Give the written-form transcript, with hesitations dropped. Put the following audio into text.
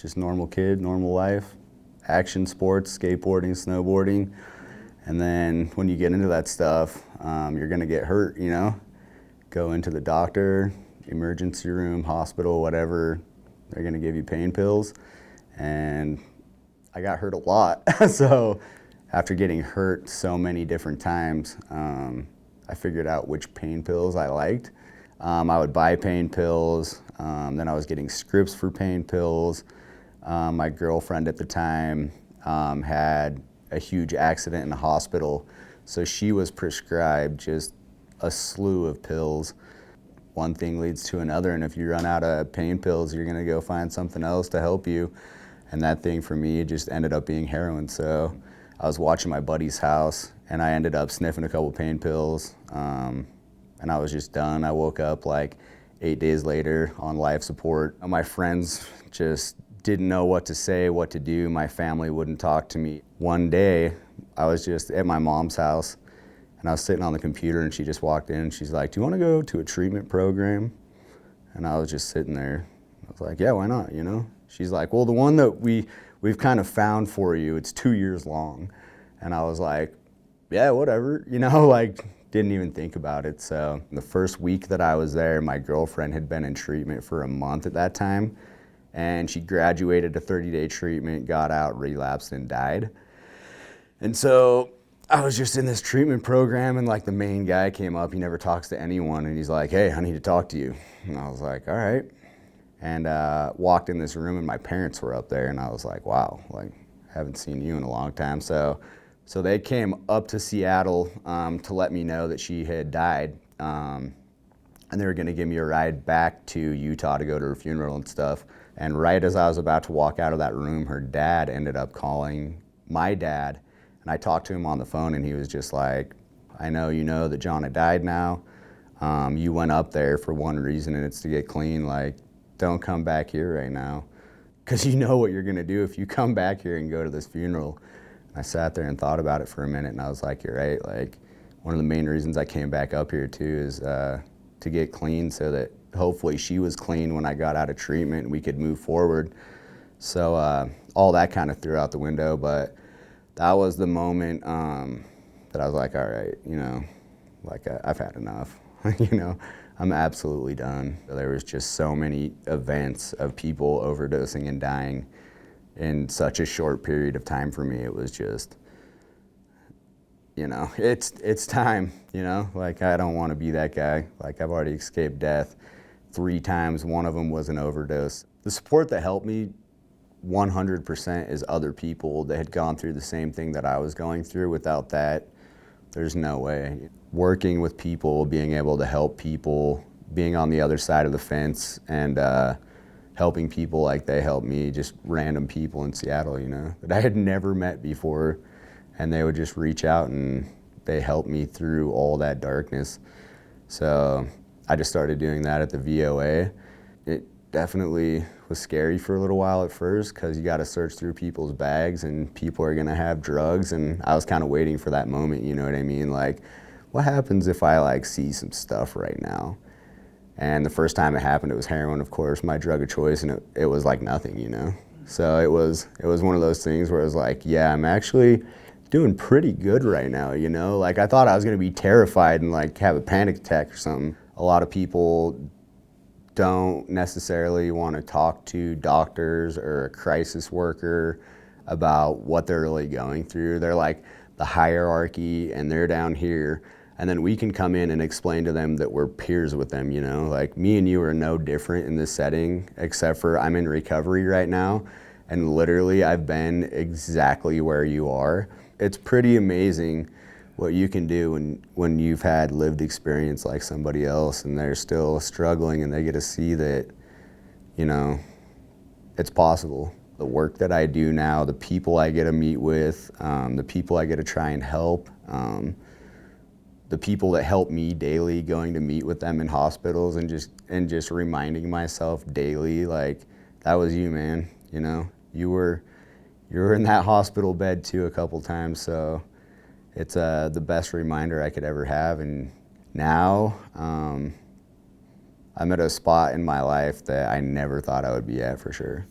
just normal kid, normal life, action sports, skateboarding, snowboarding. And then when you get into that stuff, you're gonna get hurt, you know? Go into the doctor, emergency room, hospital, whatever. They're gonna give you pain pills. And I got hurt a lot. So after getting hurt so many different times, I figured out which pain pills I liked. I would buy pain pills, then I was getting scripts for pain pills. My girlfriend at the time had a huge accident in the hospital, so she was prescribed just a slew of pills. One thing leads to another, and if you run out of pain pills, you're gonna go find something else to help you. And that thing for me just ended up being heroin. So I was watching my buddy's house, and I ended up sniffing a couple pain pills, and I was just done. I woke up like 8 days later on life support. My friends just didn't know what to say, what to do. My family wouldn't talk to me. One day, I was just at my mom's house, and I was sitting on the computer, and she just walked in, and she's like, "Do you want to go to a treatment program?" And I was just sitting there. I was like, "Yeah, why not, you know?" She's like, "Well, the one that we've kind of found for you, it's 2 years long." And I was like, "Yeah, whatever," you know, like, didn't even think about it. So the first week that I was there, my girlfriend had been in treatment for a month at that time, and she graduated a 30-day treatment, got out, relapsed, and died. And so I was just in this treatment program, and like the main guy came up, he never talks to anyone, and he's like, "Hey, I need to talk to you." And I was like, "All right." And walked in this room, and my parents were up there, and I was like, "Wow, like, haven't seen you in a long time." So they came up to Seattle to let me know that she had died, and they were gonna give me a ride back to Utah to go to her funeral and stuff. And right as I was about to walk out of that room, her dad ended up calling my dad, and I talked to him on the phone, and he was just like, "I know you know that John had died now. You went up there for one reason, and it's to get clean. Like, don't come back here right now, because you know what you're gonna do if you come back here and go to this funeral." I sat there and thought about it for a minute, and I was like, "You're right. Like, one of the main reasons I came back up here too is to get clean, so that hopefully she was clean when I got out of treatment and we could move forward." So all that kind of threw out the window, but that was the moment that I was like, "All right, you know, like I've had enough." You know, I'm absolutely done. There was just so many events of people overdosing and dying in such a short period of time for me. It was just, you know, it's time, you know? Like, I don't want to be that guy. Like, I've already escaped death 3 times. One of them was an overdose. The support that helped me 100% is other people that had gone through the same thing that I was going through. Without that, there's no way. Working with people, being able to help people, being on the other side of the fence, and helping people like they helped me, just random people in Seattle, you know, that I had never met before, and they would just reach out and they helped me through all that darkness. So I just started doing that at the VOA. It definitely was scary for a little while at first, because you got to search through people's bags, and people are gonna have drugs, and I was kind of waiting for that moment, you know what I mean? Like, what happens if I like see some stuff right now? And the first time it happened, it was heroin, of course, my drug of choice, and it was like nothing, you know? So it was one of those things where it was like, yeah, I'm actually doing pretty good right now, you know? Like, I thought I was gonna be terrified and like have a panic attack or something. A lot of people don't necessarily want to talk to doctors or a crisis worker about what they're really going through. They're like the hierarchy, and they're down here. And then we can come in and explain to them that we're peers with them, you know? Like, me and you are no different in this setting, except for I'm in recovery right now, and literally I've been exactly where you are. It's pretty amazing what you can do when you've had lived experience like somebody else, and they're still struggling, and they get to see that, you know, it's possible. The work that I do now, the people I get to meet with, the people I get to try and help, the people that help me daily, going to meet with them in hospitals, and just reminding myself daily, like, that was you, man. You know, you were in that hospital bed too a couple times. So it's the best reminder I could ever have. And now I'm at a spot in my life that I never thought I would be at, for sure.